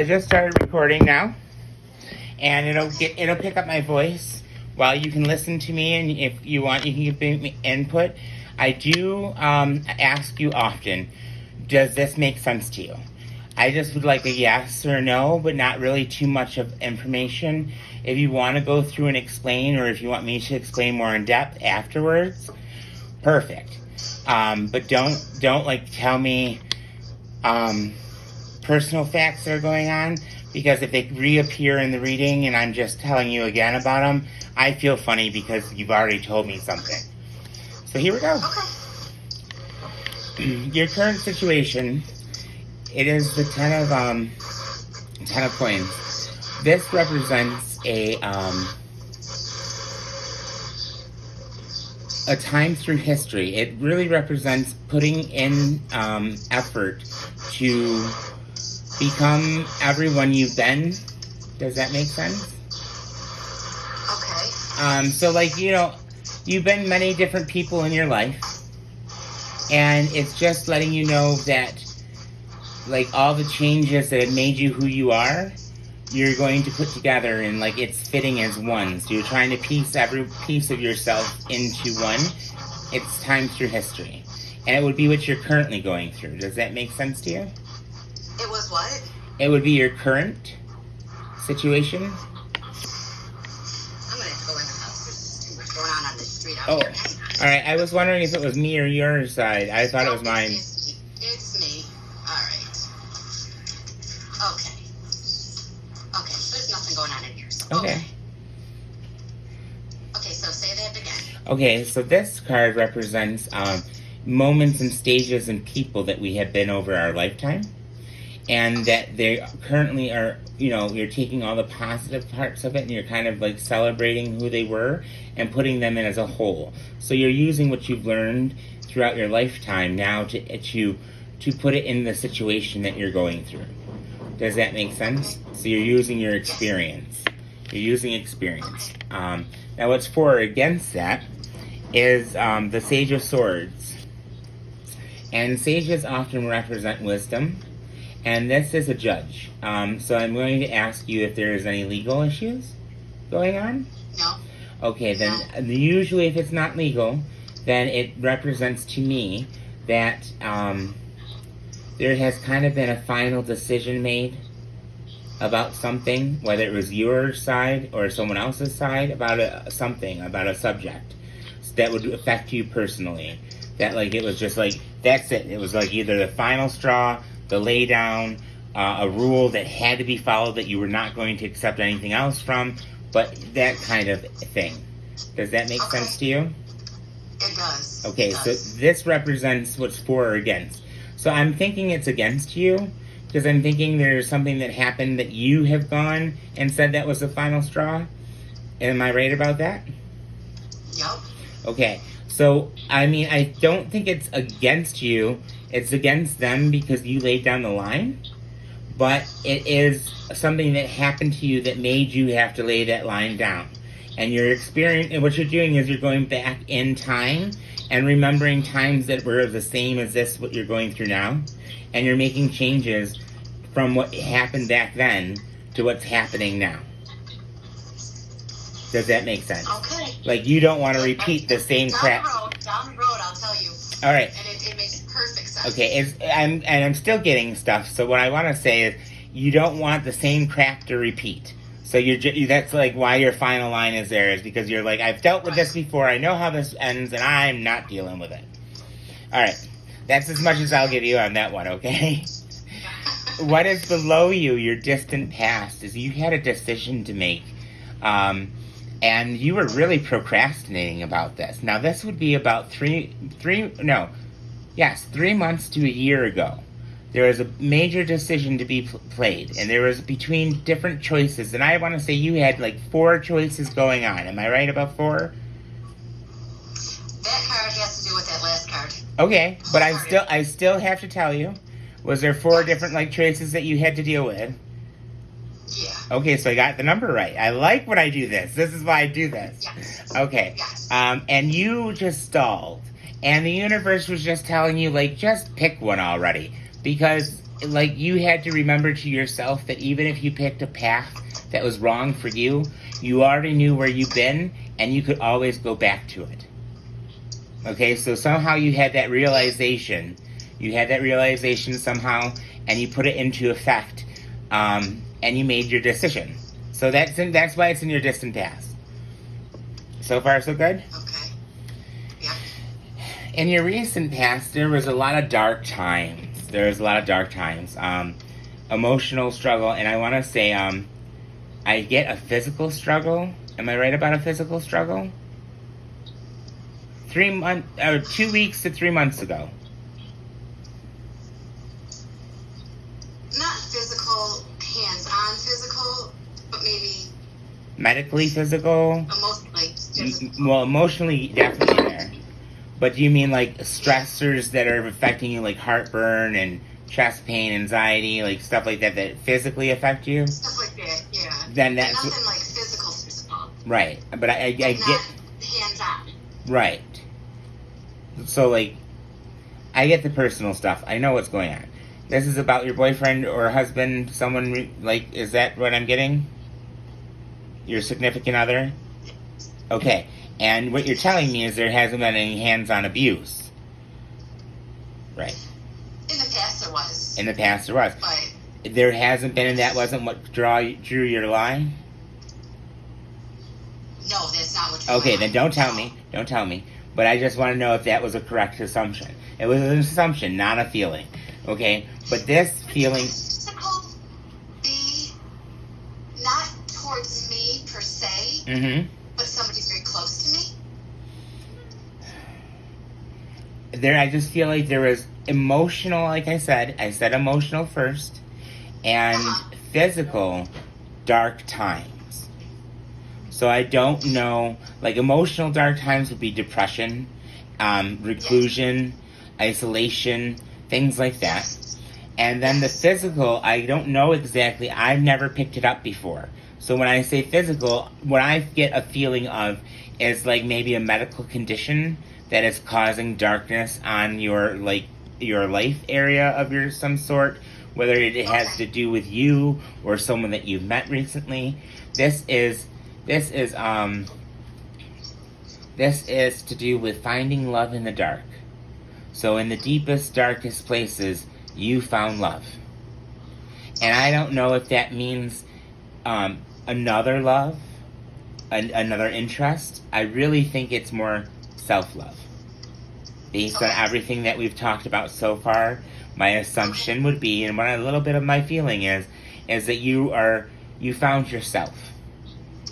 I just started recording now, and it'll pick up my voice while you can listen to me, and if you want, you can give me input. I do ask you often, does this make sense to you? I just would like a yes or no, but not really too much of information. If you want to go through and explain, or if you want me to explain more in depth afterwards, perfect. But don't like tell me personal facts that are going on, because if they reappear in the reading and I'm just telling you again about them, I feel funny because you've already told me something. So here we go. Okay. Your current situation, it is the ten of coins. This represents a time through history. It really represents putting in effort to become everyone you've been. Does that make sense? Okay. So like, you've been many different people in your life, and it's just letting you know that like all the changes that have made you who you are, you're going to put together, and like it's fitting as one. So you're trying to piece every piece of yourself into one. It's time through history. And it would be what you're currently going through. Does that make sense to you? It was what? It would be your current situation. I'm gonna have to go in the house. There's too much going on the street out Oh, here. alright. I was wondering if it was me or your side. I thought it was mine. It's me. Alright. Okay. Okay, so there's nothing going on in here. So, Okay. Okay, so say that again. Okay, so this card represents moments and stages and people that we have been over our lifetime. And that they currently are, you're taking all the positive parts of it and you're kind of like celebrating who they were and putting them in as a whole. So you're using what you've learned throughout your lifetime now to put it in the situation that you're going through. Does that make sense? So you're using your experience. You're using experience. Now what's for or against that is the Sage of Swords. And sages often represent wisdom. And this is a judge. So I'm going to ask you if there is any legal issues going on. No. Okay, then usually if it's not legal, then it represents to me that there has kind of been a final decision made about something, whether it was your side or someone else's side, about something, about a subject that would affect you personally. That like it was just like, that's it. It was like either the final straw, the lay down, a rule that had to be followed that you were not going to accept anything else from, but that kind of thing. Does that make sense to you? It does. Okay, it does. So this represents what's for or against. So I'm thinking it's against you, because I'm thinking there's something that happened that you have gone and said that was the final straw. Am I right about that? Yep. Okay, so I mean, I don't think it's against you. It's against them because you laid down the line, but it is something that happened to you that made you have to lay that line down. And your experience, and what you're doing is you're going back in time and remembering times that were the same as this, what you're going through now, and you're making changes from what happened back then to what's happening now. Does that make sense? Okay. Like you don't want to repeat the same crap. Down the road, I'll tell you. All right. And it makes perfect sense. Okay, I'm still getting stuff. So what I want to say is, you don't want the same crap to repeat. So that's like why your final line is there, is because you're like, I've dealt with this before. I know how this ends, and I'm not dealing with it. All right, that's as much as I'll give you on that one. Okay. What is below you, your distant past, is you had a decision to make, and you were really procrastinating about this. Now this would be about 3 months to a year ago. There was a major decision to be played, and there was between different choices, and I want to say you had like 4 choices going on. Am I right about 4? That card has to do with that last card. Okay, but I still have to tell you, was there 4 different like choices that you had to deal with? Yeah. Okay, so I got the number right. I like when I do this. This is why I do this. Yes. Okay. Yes. And you just stalled. And the universe was just telling you, like, just pick one already. Because like you had to remember to yourself that even if you picked a path that was wrong for you, you already knew where you've been and you could always go back to it. Okay, so somehow you had that realization. You had that realization somehow, and you put it into effect, and you made your decision. So that's why it's in your distant past. So far, so good? Okay. Yeah. In your recent past, there was a lot of dark times. Emotional struggle, and I want to say, I get a physical struggle. Am I right about a physical struggle? 2 weeks to 3 months ago. Not physical, hands-on physical, but maybe Medically physical? emotionally physical. Well, emotionally, definitely there. But do you mean like stressors that are affecting you, like heartburn and chest pain, anxiety, like stuff like that, that physically affect you? Stuff like that, yeah. Then But that's nothing like physical. right. But I Like get not hands-on. right. So like, I get the personal stuff. I know what's going on. This is about your boyfriend or husband, someone like, is that what I'm getting? Your significant other? Okay. And what you're telling me is there hasn't been any hands-on abuse. Right. In the past there was. In the past there was. But There hasn't been, and that wasn't what drew your line? no, that's not what Okay, then don't tell me. Don't tell me. But I just want to know if that was a correct assumption. It was an assumption, not a feeling. Okay? But this feeling... Physical be not towards me per se, Mm-hmm. but somebody's very close to me. I just feel like there was emotional, like I said emotional first, and physical dark times. So I don't know, like emotional dark times would be depression, reclusion, isolation, things like that. And then the physical, I don't know exactly, I've never picked it up before. So when I say physical, what I get a feeling of is like maybe a medical condition that is causing darkness on your life area of some sort, whether it has to do with you or someone that you've met recently. This is to do with finding love in the dark. So in the deepest, darkest places, you found love. And I don't know if that means another love, another interest. I really think it's more self-love. Based on everything that we've talked about so far, my assumption would be, and what a little bit of my feeling is that you found yourself.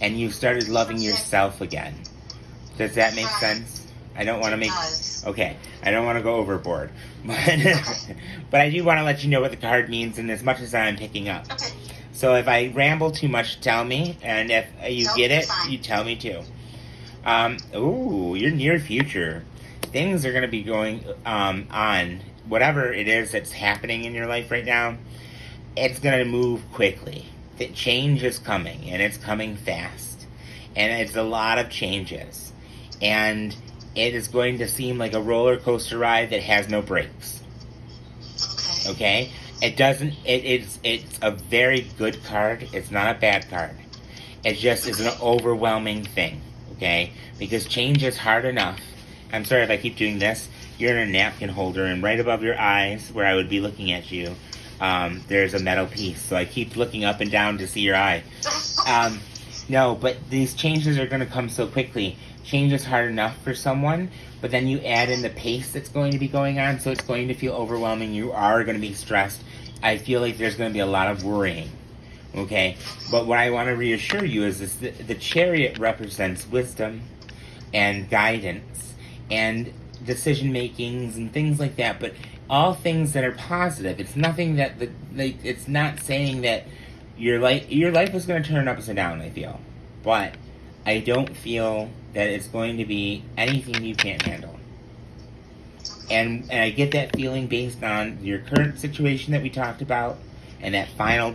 And you started loving yourself again. Does that make sense? I don't want to make... Okay, I don't want to go overboard. But I do want to let you know what the card means, and as much as I'm picking up. Okay. So if I ramble too much, tell me. And if you get it, you tell me too. Your near future. Things are going to be going on. Whatever it is that's happening in your life right now, it's going to move quickly. The change is coming, and it's coming fast. And it's a lot of changes. And it is going to seem like a roller coaster ride that has no brakes. Okay? It doesn't, it's a very good card. It's not a bad card. It just is an overwhelming thing. Okay? Because change is hard enough. I'm sorry if I keep doing this. You're in a napkin holder, and right above your eyes, where I would be looking at you, there's a metal piece. So I keep looking up and down to see your eye. No, but these changes are going to come so quickly. Change is hard enough for someone, but then you add in the pace that's going to be going on, so it's going to feel overwhelming. You are going to be stressed. I feel like there's going to be a lot of worrying. Okay? But what I want to reassure you is this, the Chariot represents wisdom and guidance and decision makings and things like that, but all things that are positive. It's nothing that it's not saying that your life is going to turn upside down, I feel. But I don't feel that it's going to be anything you can't handle. And I get that feeling based on your current situation that we talked about and that final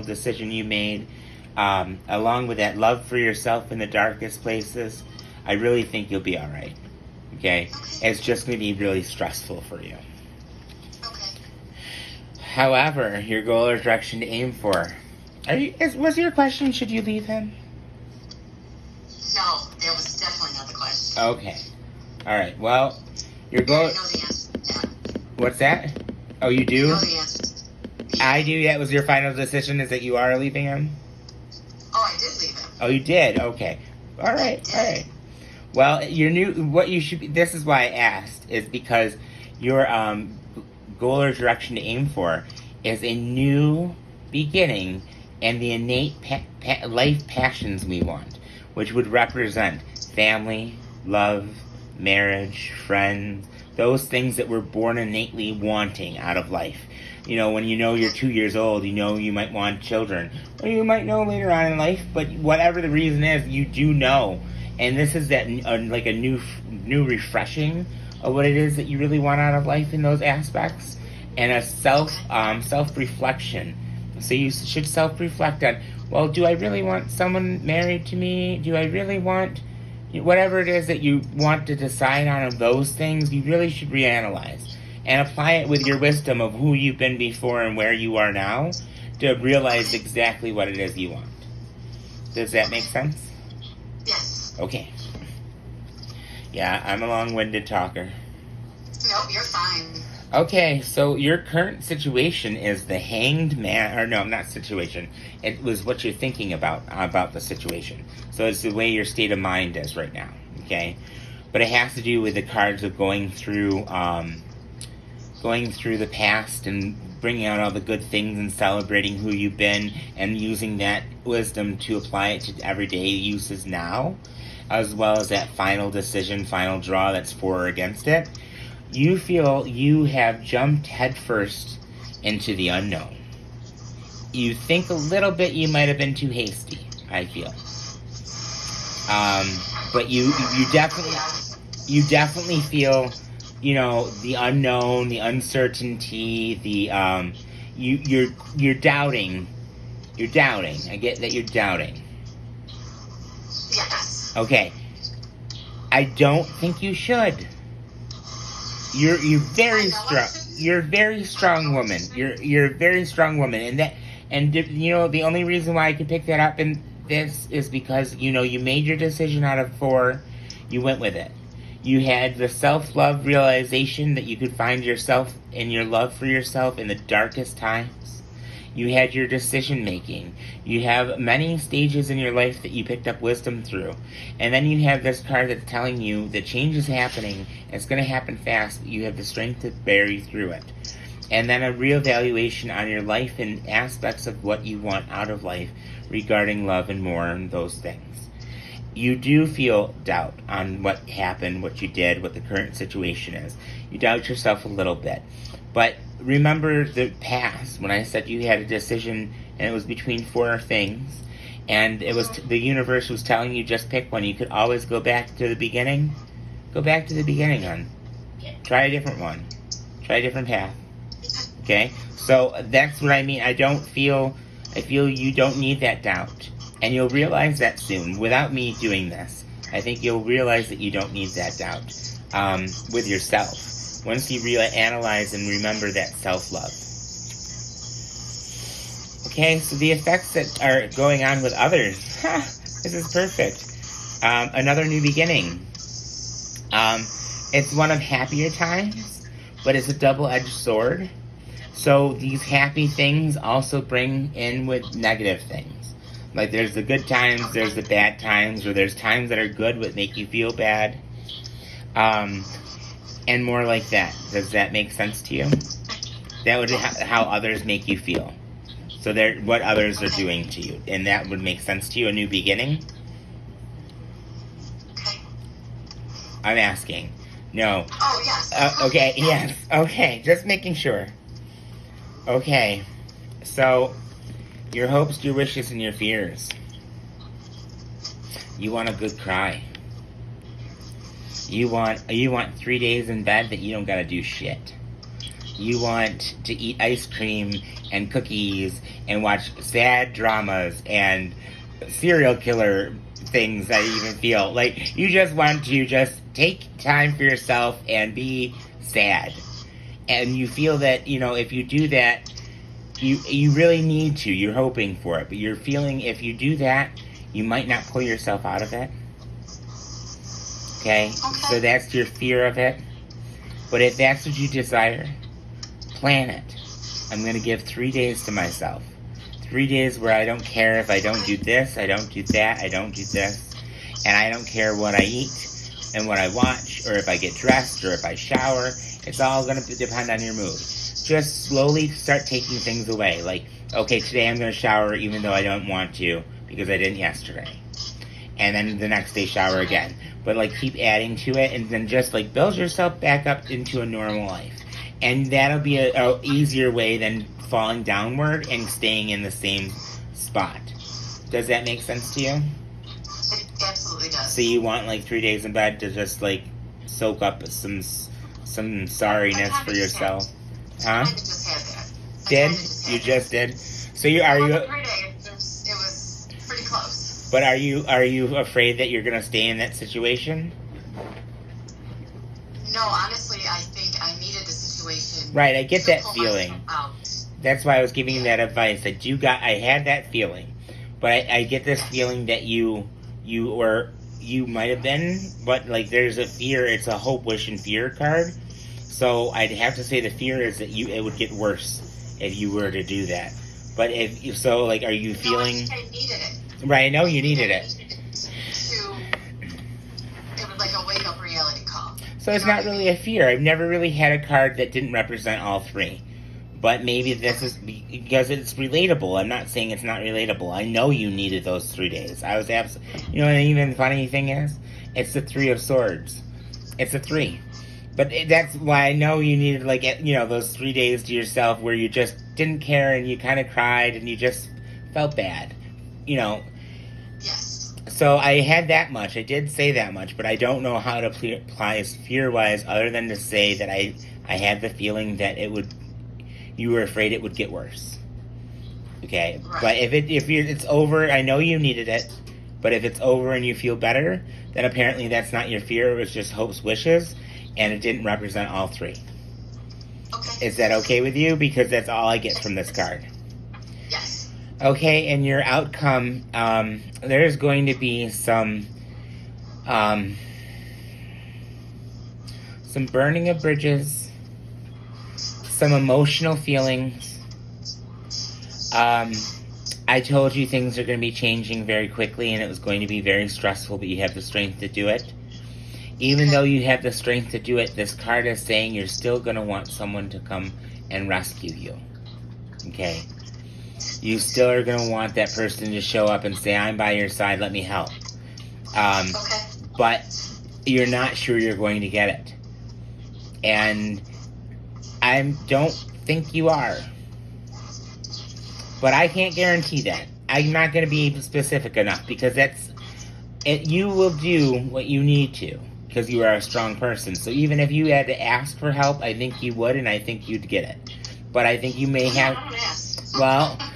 decision you made, along with that love for yourself in the darkest places. I really think you'll be all right. Okay? It's just going to be really stressful for you. Okay. However, your goal or direction to aim for. Was your question, should you leave him? No, that was definitely not the question. Okay. All right. Well, your I goal. know the answer to that. What's that? Oh, you I do? know the answer to that. I do. That was your final decision. Is that you are leaving him? Oh, I did leave him. Oh, you did. Okay. All right. All right. Well, your new what you should be. This is why I asked. Is because your goal or direction to aim for is a new beginning and the innate life passions we want, which would represent family, love, marriage, friends, those things that we're born innately wanting out of life. You know, when you know you're 2 years old, you know you might want children. Or you might know later on in life, but whatever the reason is, you do know. And this is that like a new refreshing of what it is that you really want out of life in those aspects. And a self-reflection. So you should self-reflect on, well, do I really want someone married to me? Do I really want... Whatever it is that you want to decide on of those things, you really should reanalyze and apply it with your wisdom of who you've been before and where you are now to realize exactly what it is you want. Does that make sense? Yes. Okay. Yeah, I'm a long-winded talker. Nope, you're fine. Okay, so your current situation is the hanged man, or no, not situation. It was what you're thinking about the situation. So it's the way your state of mind is right now, okay? But it has to do with the cards of going through the past and bringing out all the good things and celebrating who you've been and using that wisdom to apply it to everyday uses now, as well as that final decision, final draw that's for or against it. You feel you have jumped headfirst into the unknown. You think a little bit you might have been too hasty, I feel. But you definitely feel, you know, the unknown, the uncertainty, you're doubting. You're doubting. I get that you're doubting. Yes. Okay. I don't think you should. You're very strong. You're a very strong woman. You're a very strong woman, and you know the only reason why I could pick that up in this is because you know you made your decision out of 4, you went with it. You had the self-love realization that you could find yourself and your love for yourself in the darkest times. You had your decision making. You have many stages in your life that you picked up wisdom through. And then you have this card that's telling you that change is happening. It's going to happen fast, but you have the strength to bear you through it. And then a reevaluation on your life and aspects of what you want out of life regarding love and more and those things. You do feel doubt on what happened, what you did, what the current situation is. You doubt yourself a little bit. But remember the past, when I said you had a decision and it was between 4 things, and it was the universe was telling you just pick one. You could always go back to the beginning. Go back to the beginning, hon. Try a different one. Try a different path. Okay? So that's what I mean. I feel you don't need that doubt. And you'll realize that soon, without me doing this. I think you'll realize that you don't need that doubt with yourself. Once you analyze and remember that self-love. Okay, so the effects that are going on with others. This is perfect. Another new beginning. It's one of happier times, but it's a double-edged sword. So these happy things also bring in with negative things. Like there's the good times, there's the bad times, or there's times that are good but make you feel bad. And more like that. Does that make sense to you? That would be how others make you feel. So what others are doing to you. And that would make sense to you, a new beginning? Okay. I'm asking. No. Oh, yes. Okay, yes. Okay, just making sure. Okay. So, your hopes, your wishes, and your fears. You want a good cry. You want 3 days in bed that you don't gotta do shit. You want to eat ice cream and cookies and watch sad dramas and serial killer things that you even feel. Like, you just want to just take time for yourself and be sad. And you feel that, you know, if you do that, You really need to. You're hoping for it, but you're feeling if you do that, you might not pull yourself out of it. Okay? So that's your fear of it. But if that's what you desire, plan it. I'm going to give 3 days to myself. 3 days where I don't care if I don't do this, I don't do that, I don't do this. And I don't care what I eat and what I watch, or if I get dressed, or if I shower. It's all going to depend on your mood. Just slowly start taking things away. Like, okay, today I'm going to shower even though I don't want to because I didn't yesterday. And then the next day shower again. But like keep adding to it, and then just like build yourself back up into a normal life. And that'll be a easier way than falling downward and staying in the same spot. Does that make sense to you? It absolutely does. So you want like 3 days in bed to just like soak up some sorriness for yourself, huh? I just had that. Did you just did? So you are you? 3 days. It was pretty close. But are you afraid that you're gonna stay in that situation? No, honestly, I think I needed the situation. Right, I get to that pull feeling. myself out. That's why I was giving you that advice. That I had that feeling, but I get this feeling that you might have been, but like there's a fear. It's a hope, wish, and fear card. So I'd have to say the fear is that it would get worse if you were to do that. But if you so, like, are you feeling? No, I needed it. Right, I know you needed it. It was like a wake up reality call. So it's not really a fear. I've never really had a card that didn't represent all three. But maybe this is because it's relatable. I'm not saying it's not relatable. I know you needed those 3 days. I was absolutely, and even the funny thing is, it's the 3 of Swords. It's a 3. But that's why I know you needed, like, those 3 days to yourself where you just didn't care and you kind of cried and you just felt bad. Yes. So I had that much. I did say that much, but I don't know how to apply fear-wise other than to say that I had the feeling that you were afraid it would get worse. Okay? Right. But if it's over, I know you needed it, but if it's over and you feel better, then apparently that's not your fear. It was just hopes, wishes, and it didn't represent all 3. Okay. Is that okay with you? Because that's all I get from this card. Yes. Okay, and your outcome, there's going to be some burning of bridges, some emotional feelings. I told you things are going to be changing very quickly and it was going to be very stressful, but you have the strength to do it. Even though you have the strength to do it, this card is saying you're still going to want someone to come and rescue you. Okay? You still are going to want that person to show up and say, I'm by your side, let me help. Okay. But you're not sure you're going to get it. And I don't think you are. But I can't guarantee that. I'm not going to be specific enough because you will do what you need to because you are a strong person. So even if you had to ask for help, I think you would and I think you'd get it. But I think you may have... I don't ask. Well... I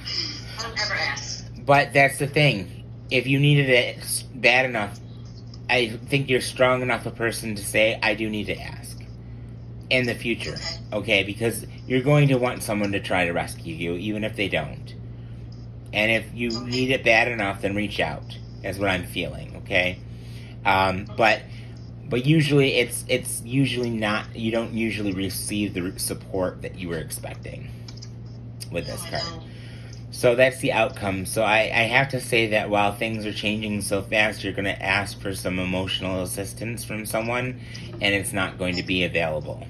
don't ever ask. But that's the thing. If you needed it bad enough, I think you're strong enough a person to say, I do need to ask. In the future. Okay? Because you're going to want someone to try to rescue you, even if they don't. And if you need it bad enough, then reach out. That's what I'm feeling, okay? But usually it's usually not, you don't usually receive the support that you were expecting with this card. So that's the outcome. So I have to say that while things are changing so fast, you're going to ask for some emotional assistance from someone, and it's not going to be available.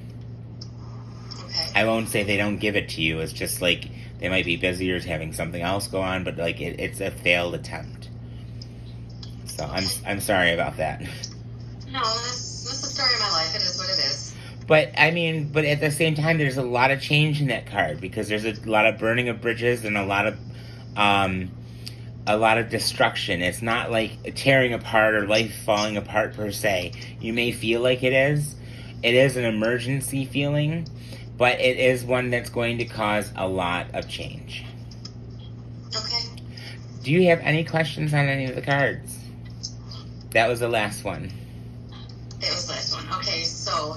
Okay. I won't say they don't give it to you. It's just like they might be busy or having something else go on, but like it's a failed attempt. So I'm sorry about that. No, that's the story of my life. It is what it is. But but at the same time, there's a lot of change in that card because there's a lot of burning of bridges and a lot of destruction. It's not like tearing apart or life falling apart per se. You may feel like it is. It is an emergency feeling, but it is one that's going to cause a lot of change. Okay. Do you have any questions on any of the cards? That was the last one. That was the last one. Okay, so